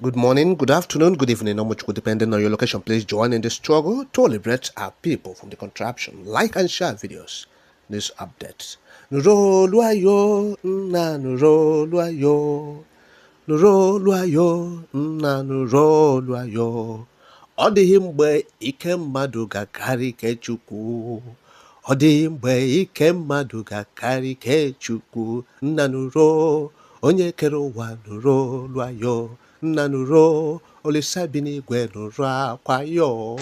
Good morning, good afternoon, good evening, how much depending on your location. Please join in the struggle to liberate our people from the contraption. Like and share videos. News updates. Nuroluayo, na nuroluayo. Nuroluayo, na nuroluayo. Ọ dịghị mgbe ike mmadụ ga-akarị ike Chukwu. Ọ dịghị mgbe ike mmadụ ga-akarị ike Chukwu. Nna nụrụ onye kere ụwa nuroluayo. Nna nụrụ Olisa bi n'igwe nụrụ akwa yo.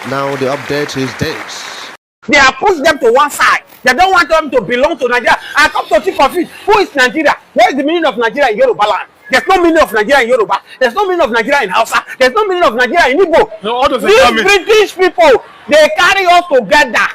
Now the update is this. They have pushed them to one side. They don't want them to belong to Nigeria. I come to think of it. Who is Nigeria? Where is the meaning of Nigeria in Yoruba land? There's no meaning of Nigeria in Yoruba. There's no meaning of Nigeria in Hausa. There's no meaning of Nigeria in Igbo. No, what does it These mean? British people, they carry us together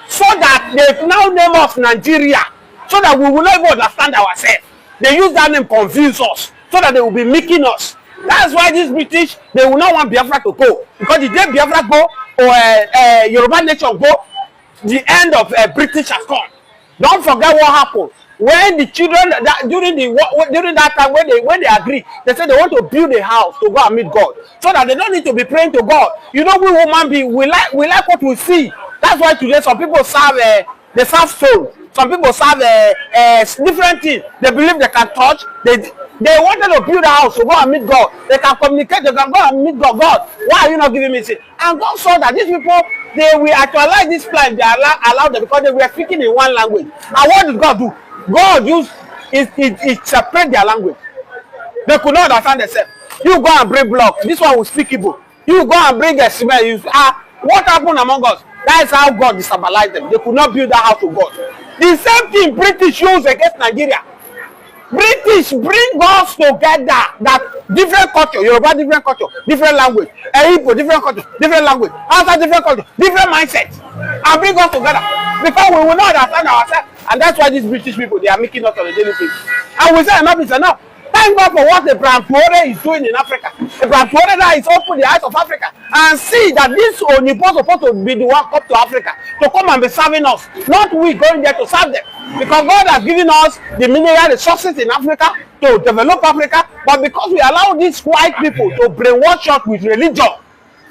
so that they now name us Nigeria, so that we will not even understand ourselves. They use that name to confuse us, so that they will be making us. That's why these British, they will not want Biafra to go. Because the day Biafra go, or Yoruba nation go, the end of British has come. Don't forget what happened when the children during that time when they agree, they said they want to build a house to go and meet God, so that they don't need to be praying to God. You know, we human beings, we like what we see. That's why today some people serve they serve soul. Some people serve different things. They believe they can touch. They wanted to build a house to go and meet God. They can communicate. They can go and meet God. God, why are you not giving me this? And God saw that these people, they will actualize this plan. They allowed them because they were speaking in one language. And what did God do? God used it separate their language. They could not understand themselves. You go and bring blocks. This one will speak Igbo. You go and bring a cement. What happened among us? That is how God destabilized them. They could not build that house to God. The same thing British use against Nigeria. British bring us together, that different culture, Yoruba different culture, different language, Igbo different culture, different language, Hausa different culture, different mindset, and bring us together because we will not understand ourselves. And that's why these British people, they are making us on a daily basis. And we say enough is enough. Thank God for what the Brantore is doing in Africa. The Brantore that is opening the eyes of Africa and see that this Onipo is supposed to be the one come to Africa to come and be serving us, not we going there to serve them. Because God has given us the mineral resources in Africa to develop Africa, but because we allow these white people to brainwash us with religion,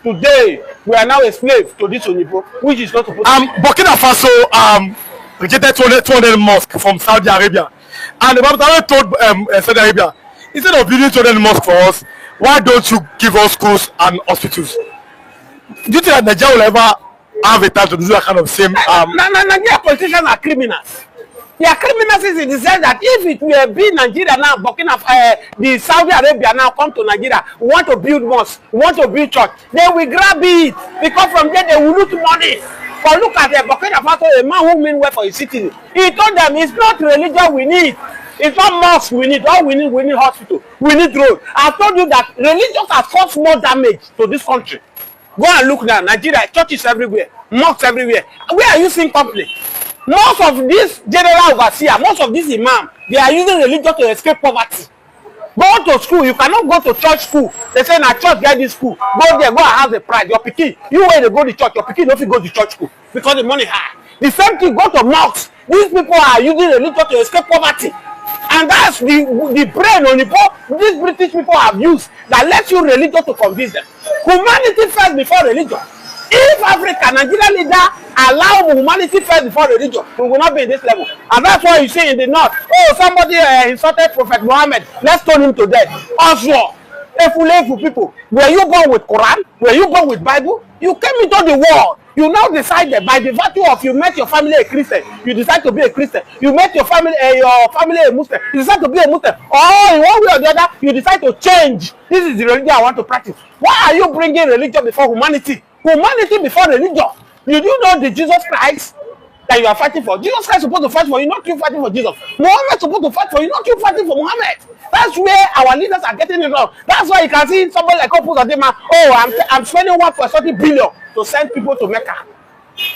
today we are now a slave to this Onipo, which is not supposed to be. Burkina Faso rejected 200 mosques from Saudi Arabia. And the Bible told Saudi Arabia, instead of building 200 mosques for us, why don't you give us schools and hospitals? Do you think that Nigeria will ever have a time to do that kind of same? Nigeria politicians are criminals. They are criminals in the sense that if it will be Nigeria now, Burkina the Saudi Arabia now come to Nigeria, we want to build mosques, we want to build church, they will grab it because from there they will lose money. But look at Burkina Faso, a man who mean well for his citizens. He told them it's not religion we need. It's not mosque we need. All we need hospital. We need road. I told you that religion has caused more damage to this country. Go and look now. Nigeria, churches everywhere, mosques everywhere. Where are you seeing conflict? Most of this general overseer, most of these imam, they are using religion to escape poverty. Go to school, you cannot go to church school. They say na church get this school. Go there, go and have the pride. Your pikin, you when they go to church, your pikin don't fit go to church school because the money high. The same thing go to mosques. These people are using religion to escape poverty. And that's the brain on the board these British people have used that lets you religion to convince them. Humanity first before religion. If Africa, Nigeria leader allow humanity first before religion, we will not be in this level. And that's why you see in the north, oh, somebody insulted Prophet Muhammad, let's stone him to death. Also, Efulefu people, were you born with Quran? Were you born with Bible? You came into the world. You now decided by the virtue of you met your family a Christian, you decide to be a Christian. You met your family a Muslim, you decide to be a Muslim. Or in one way or the other, you decide to change. This is the religion I want to practice. Why are you bringing religion before humanity? Humanity before religion. Did you know the Jesus Christ that you are fighting for? Jesus Christ is supposed to fight for you, not you fighting for Jesus. Muhammad is supposed to fight for you, not you fighting for Muhammad. That's where our leaders are getting it wrong. That's why you can see somebody like Opus Adema, oh, I'm spending 1.30 billion to send people to Mecca.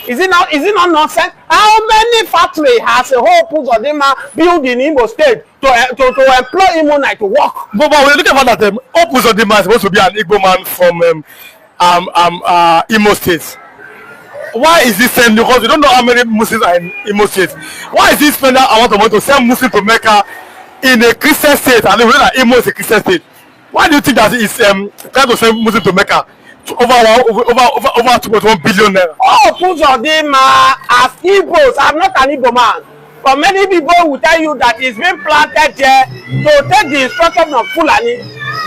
Is it not nonsense? How many factories has a whole Opus Adema built in Imo State to employ Immonite to work? But we're looking at that Opus Adema is supposed to be an Igbo man from Imo State. Why is this sending? Because we don't know how many Muslims are in Imo State. Why is he spending a lot of money to send Muslims to Mecca in a Christian state? And we know that Imo is a Christian state. Why do you think that it's trying to send Muslim to Mecca to over 2.1 billion naira? Oh, Uzodinma, as Igbos, I'm not an Igbo man, but many people will tell you that it's been planted here to take the instruction of Fulani.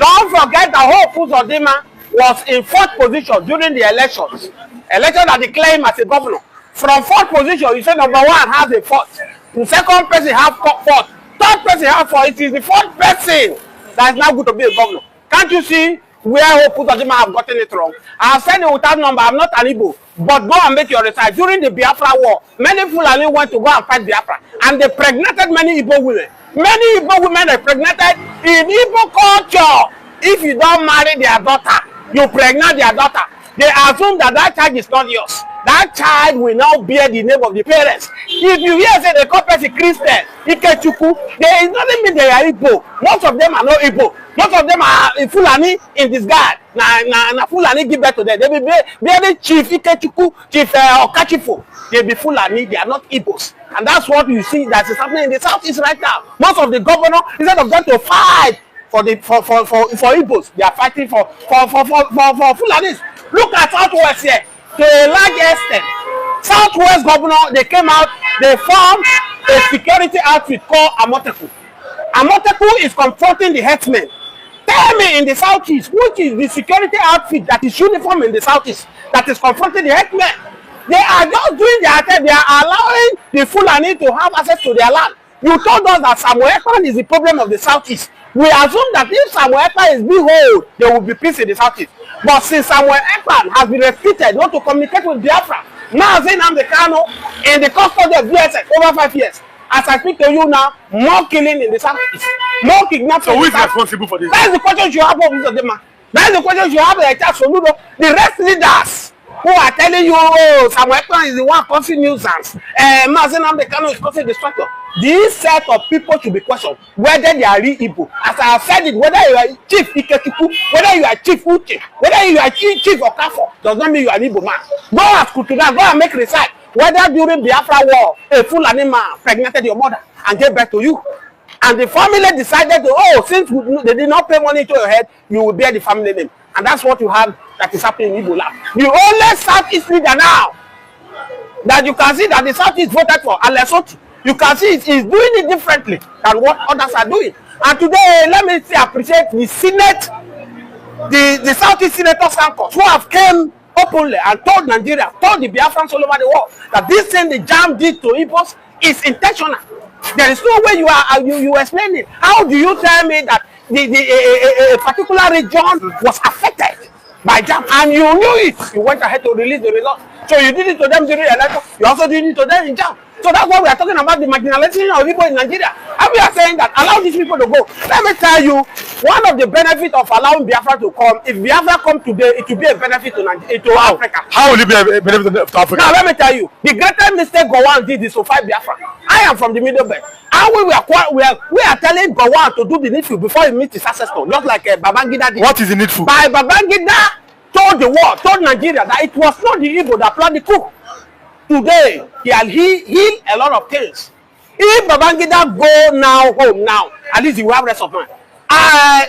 Don't forget that whole Uzodinma was in 4th position during the elections. Election that declared him as a governor. From 4th position, you say number 1 has a 4th. The second person have 4th. Third person have 4th. It is the 4th person that is now good to be a governor. Can't you see where Uzodinma have gotten it wrong? I have said it without number, I'm not an Igbo, but go and make your research. During the Biafra war, many Fulani went to go and fight Biafra, and they pregnated many Igbo women. Many Igbo women are pregnated in Igbo culture. If you don't marry their daughter, you pregnant their daughter, they assume that that child is not yours. That child will now bear the name of the parents. If you hear say they call person Christian, Ikechuku, there is nothing mean they are Igbo. Most of them are not Igbo. Most of them are Fulani in disguise. Na Fulani give birth to them. They be bearing Chief Ikechuku, Chief Okachifo. They be Fulani. They are not Igbos. And that's what you see that is happening in the southeast right now. Most of the governor, instead of going to fight for Igbos, they are fighting for Fulanis. Look at Southwest here. To a large extent, Southwest governor, they came out, they formed a security outfit called Amoteku. Amoteku is confronting the herdsmen. Tell me in the southeast, which is the security outfit that is uniform in the southeast, that is confronting the herdsmen? They are just doing their thing. They are allowing the Fulani to have access to their land. You told us that Samuel Ekpan is the problem of the southeast. We assume that if Samuel Ekpan is being held, there will be peace in the southeast. But since Samuel Ekpan has been repeated not to communicate with Biafra, now Nnamdi Kanu in the custody of DSS over 5 years. As I speak to you now, more killing in the southeast, more kidnapping. So who is responsible for this? That is the question you have of Uzodinma. That is the question you have of Charles Soludo. The rest leaders who are telling you, oh, Samuel Ekpan is the one causing nuisance, Nnamdi Kanu is causing destruction. This set of people should be questioned whether they are real Igbo. As I have said it, whether you are Chief Ikechuku, whether you are Chief Uche, whether you are Chief Okafo, does not mean you are an Igbo man. Go ask Kutuga, go and make research whether during Biafra war, a Fulani man pregnated your mother and gave birth to you. And the family decided to, oh, since they did not pay money to your head, you will bear the family name. And that's what you have that is happening in Igbo land. The only Southeast leader now that you can see that the Southeast voted for, Lesotho, you can see is doing it differently than what others are doing. And today, let me say, appreciate the Senate, the Southeast Senators who have came openly and told Nigeria, told the Biafrans all over the world that this thing the jam did to Igbos is intentional. There is no way you explain it. How do you tell me that a particular region was affected by jam and you knew it? You went ahead to release the result. So you did it to them during the election. You also did it to them in jam. So that's why we are talking about the marginalization of people in Nigeria. And we are saying that allow these people to go. Let me tell you, one of the benefits of allowing Biafra to come, if Biafra come today, it will be a benefit to Africa. How will it be a benefit to Africa? Now let me tell you, the greatest mistake Gowon did is to fight Biafra. I am from the Middle Belt. And we are telling Gowon to do the needful before he meets his ancestor, just like Babangida did. What is the needful? By Babangida told the world, told Nigeria that it was not the Igbo that planned the coup. Today, he has healed a lot of things. If Babangida go now home now, at least he will have rest of mind.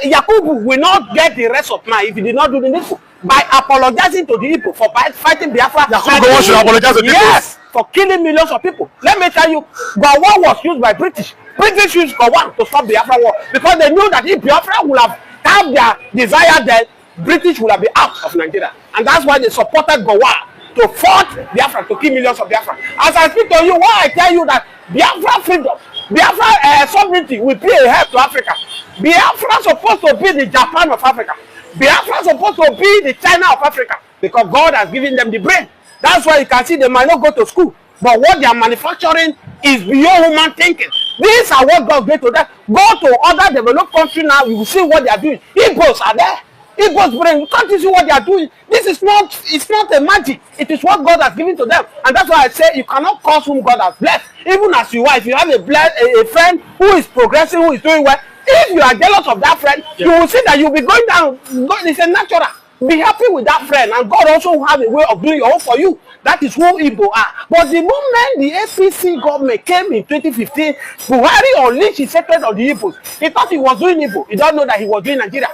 Yakubu will not get the rest of mind if he did not do the needful. By apologizing to the Igbo for fighting Biafra. Yakubu should apologize to the people. Yes, for killing millions of people. Let me tell you, Gowon was used by British. British used Gowon to stop Biafra war because they knew that if Biafra would have their desire, then British would have been out of Nigeria. And that's why they supported Gowon to fight Biafra, to kill millions of Biafra. As I speak to you, why I tell you that Biafra freedom, Biafra sovereignty will be a help to Africa. Biafra supposed to be the Japan of Africa. Biafra supposed to be the China of Africa because God has given them the brain. That's why you can see they might not go to school, but what they are manufacturing is beyond human thinking. These are what God gave to them. Go to other developed countries now, you will see what they are doing. Igbos are there. Igbos brain, can't you see what they are doing? This is not, it's not a magic. It is what God has given to them. And that's why I say you cannot curse whom God has blessed. Even as you are, if you have a friend who is progressing, who is doing well, if you are jealous of that friend, you will see that you'll be going down. It's a natural. Be happy with that friend, and God also will have a way of doing your own for you. That is who Igbo are. But the moment the APC government came in 2015, Buhari unleashed his hatred of the Igbos. He thought he was doing Igbo. He don't know that he was doing Nigeria.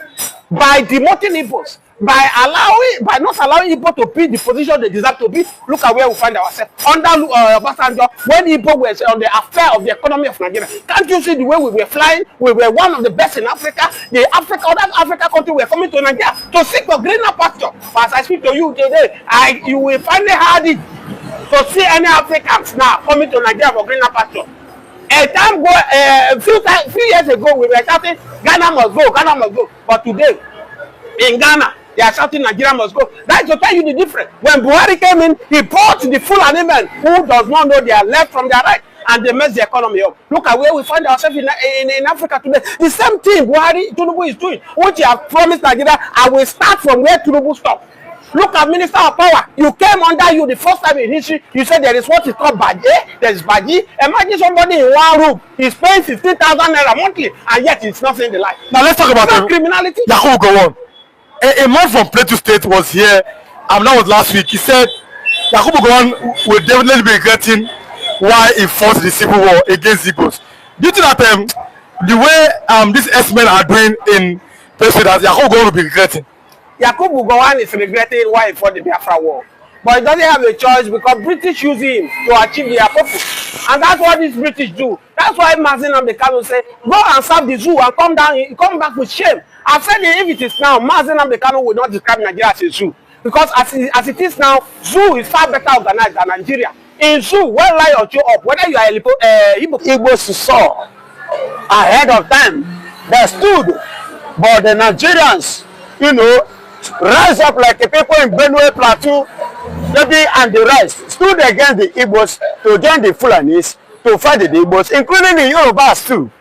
by demoting Igbos, by not allowing Igbo to be the position they deserve to be. Look at where we find ourselves under Obasanjo, when Igbo was on the affair of the economy of Nigeria. Can't you see the way we were flying? We were one of the best in Africa. Other African countries were coming to Nigeria to seek for greener pasture. But as I speak to you today, you will find it hard to see any Africans now coming to Nigeria for greener pasture. A few years ago, we were shouting, Ghana must go, Ghana must go. But today, in Ghana, they are shouting Nigeria must go. That is to tell you the difference. When Buhari came in, he brought the Fulani men who does not know their left from their right, and they messed the economy up. Look at where we find ourselves in Africa today. The same thing Tinubu is doing, which he has promised Nigeria. I will start from where Tinubu stopped. Look at Minister of Power. You came under you the first time in history. You said there is what is called Baji. There is Baji. Imagine somebody in one room. He's paying 15,000 naira monthly, and yet it's not saying the lie. Now let's talk about criminality. Yakubu Gowon. A man from Plateau State was here, and that was last week. He said Yakubu Gowon will definitely be regretting why he fought the civil war against Igbos. Do you think that the way these S-men are doing in Plateau, that Yakubu Gowon will be regretting? Yakubu Gowon is regretting why he fought the Biafra war. But he doesn't have a choice because British use him to achieve their purpose. And that's what these British do. That's why Nnamdi Kanu say, go and serve the zoo and come back with shame. I've said if it is now, Nnamdi Kanu will not describe Nigeria as a zoo. Because as it is now, zoo is far better organized than Nigeria. In zoo, when lion show up, whether you are Igbos saw ahead of time, they stood. But the Nigerians, rise up like the people in Benue Plateau, and the rest stood against the Igbos to join the Fulanis to fight the Igbos, including the Yorubas too.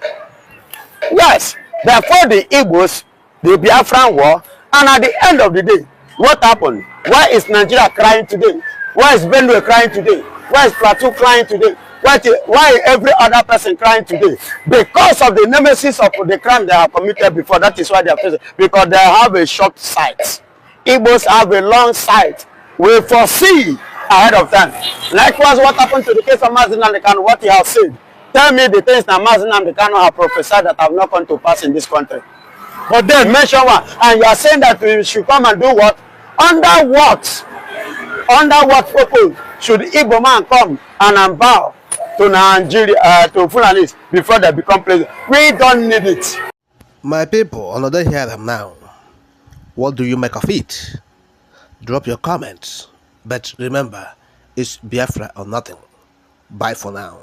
Yes, they fought the Igbos, the Biafran war, and at the end of the day, what happened? Why is Nigeria crying today? Why is Benue crying today? Why is Plateau crying today? Why every other person crying today? Because of the nemesis of the crime they have committed before. That is why they are facing. Because they have a short sight. Igbos have a long sight. We foresee ahead of time. Likewise, what happened to the case of Nnamdi Kanu, what he has said. Tell me the things that Nnamdi Kanu have prophesied that have not come to pass in this country. But then mention one, and you are saying that we should come and do what? Under what? Under what purpose should Igbo man come and bow to Nigeria, to Fulanis before they become president? We don't need it. My people, another hear them now. What do you make of it? Drop your comments. But remember, it's Biafra or nothing. Bye for now.